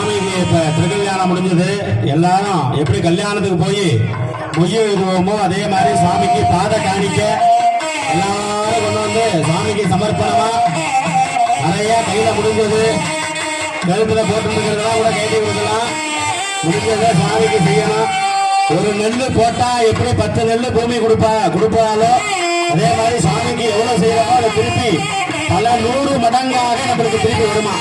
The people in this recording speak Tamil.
சுவாமிக்கு இப்ப திருக்கல்யாணம் முடிஞ்சது. எல்லாரும் எப்படி கல்யாணத்துக்கு போய் மொய் எழுதுவோமோ அதே மாதிரி சுவாமிக்கு பாத காணிக்க எல்லாரும் கொண்டு வந்து சுவாமிக்கு சமர்ப்பணமா நிறைய கையில முடிஞ்சது. கழுத்துல போட்டுருக்கிறதெல்லாம் கூட கைட்டி கொடுக்கலாம். முடிஞ்சதை சுவாமிக்கு செய்யணும். ஒரு நெல்லு போட்டா எப்படி 10 நெல்லு பூமி கொடுப்பாலோ அதே மாதிரி சுவாமிக்கு எவ்வளவு செய்யறோமோ அதை திருப்பி பல 100 மடங்காக நம்மளுக்கு திருப்பி வருமா.